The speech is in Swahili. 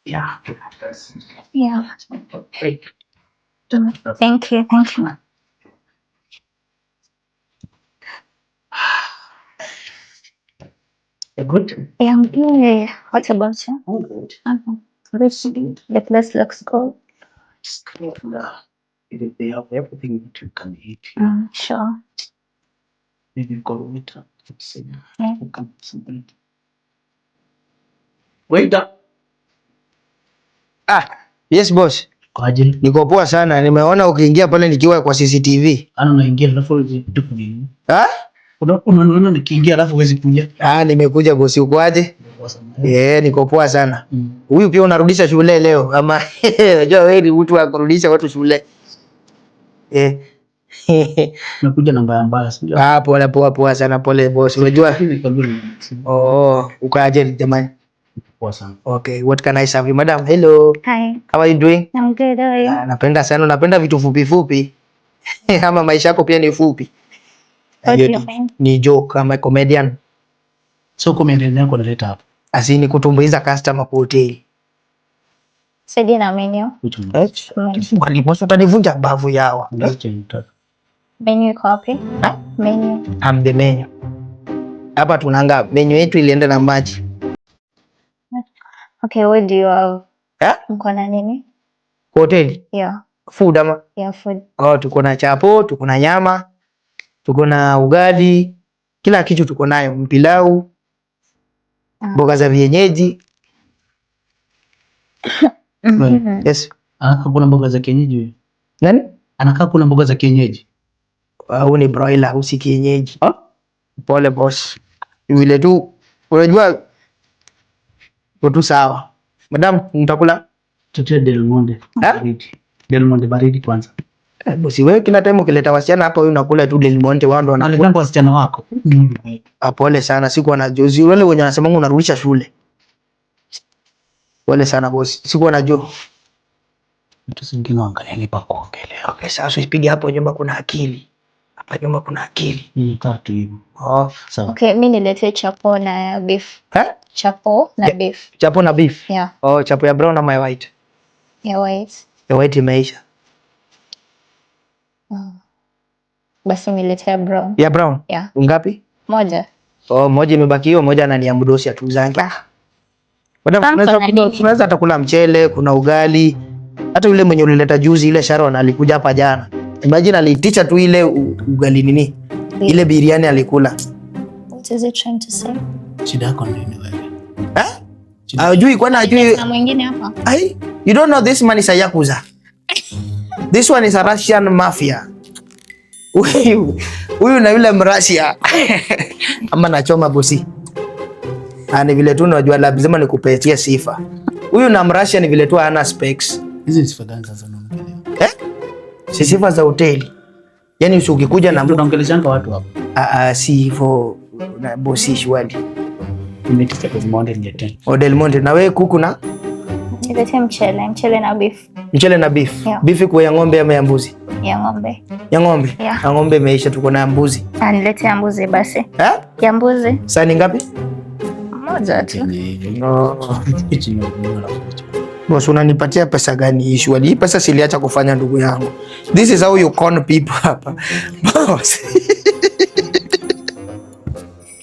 Yeah. Yeah. Thank you. Thank you. You're good? Yeah, I'm good. What about you? I'm good. The place looks good. It's good. They have everything you can eat. Sure. Maybe go with her. Yeah. Wait up. Yes boss. Kwa ajili. Niko poa sana. Nimeona ukiingia pale nikiwa kwa CCTV. Ana unaingia alafu huwezi kuja. Unaona nikiingia alafu huwezi kuja. Nimekuja bosi, uko aje? Niko poa sana. Huyu pia unarudisha shule leo ama unajua wewe ni mtu wa kurudisha watu shule. Nakuja namba mbaya sio? Pole poa sana, pole boss. Unajua uko aje jamani? Poa sana. Okay, what can I serve you, madam? Hello. Hi. How are you doing? I'm good. How are you? Napenda sana, napenda vitu fupi. Ama maisha yako pia ni fupi. What do you mean? Ni joke kama comedian. So comedian yako naleta hapa. Asini kutumbuiza customer kwa hoteli. Sidi na menu. Waliposa utanivunja mbavu yao. Menu iko wapi? Menu. I'm the menu. Hapa tunanga menu yetu ilienda na maji. Okay, what do you have? Mko na nini? Hoteli? Yeah. Food ama? Yeah, food. Tuko na chapo, tuko na nyama, tuko na ugali, kila kitu tuko nayo, mpilau, mboga za vienyeji. Yes. Anakaa kuna mboga za kienyeji. Nani? Anakaa kuna mboga za kienyeji. Au ni broiler, usi kienyeji. Pole boss. Vile tu unajua tu sawa. Madam, mtakula? Tutie Del Monte. Del Monte baridi kwanza. Bosi wewe kila time ukileta wasichana hapa wewe unakula tu Del Monte, wao ndo wanakula wasichana wako. Pole sana, sikuwa na jozi. Wale wenye wanasema unarudisha shule. Pole sana bosi, sikuwa na jo. Mtu singine angalia nipa kuongelea. Okay, sasa usipige hapo, nyumba kuna akili. Hapa nyumba kuna akili. Tatu hivi. Sawa. Okay, mimi niletee chapo na beef. Chapo na beef. Chapo na beef? Yeah. Chapo ya brown ama ya white? Ya white. Ya white imeisha. Basi niletee brown. Ya brown? Yeah. Ngapi? Moja. Moja imebaki, hiyo moja ananiambudosi atuzange. Tunaweza atakula mchele, kuna ugali. Hata yule mwenye ulileta juzi ile Sharon alikuja hapa jana. Imagine aliticha tu ile ugali nini? Ile biriani alikula. What is it trying to say? Shida yako nini wewe? Hajui kwani hajui. Na mwingine hapa. You don't know this man is a yakuza. This one is a Russian mafia. Huyu na yule Mrasia. Ama nachoma bosi. Ni vile tu unajua lazima nikupatie sifa. Huyu na Mrasia ni vile tu hana specs. Hizi sifa gani sasa unaongelea? Si sifa za hoteli. Yaani ukikuja na unaongeleshanga watu hapa. Si hivyo na bosi shwali. Nimetisha kwa Monte ngeteni. Del Monte na wewe kuku na? Niletee mchele na beef. Mchele na beef. Yeah. Beef kwa ya ng'ombe ama ya mbuzi? Ya ng'ombe. Ya ng'ombe? Yeah. Ya ng'ombe imeisha, tuko na mbuzi. Niletee mbuzi basi. Ya mbuzi. Sasa ni ngapi? Moja tu. Boss, unanipatia pesa gani usually? Hii pesa siliacha kufanya ndugu yangu. This is how you con people hapa. Boss.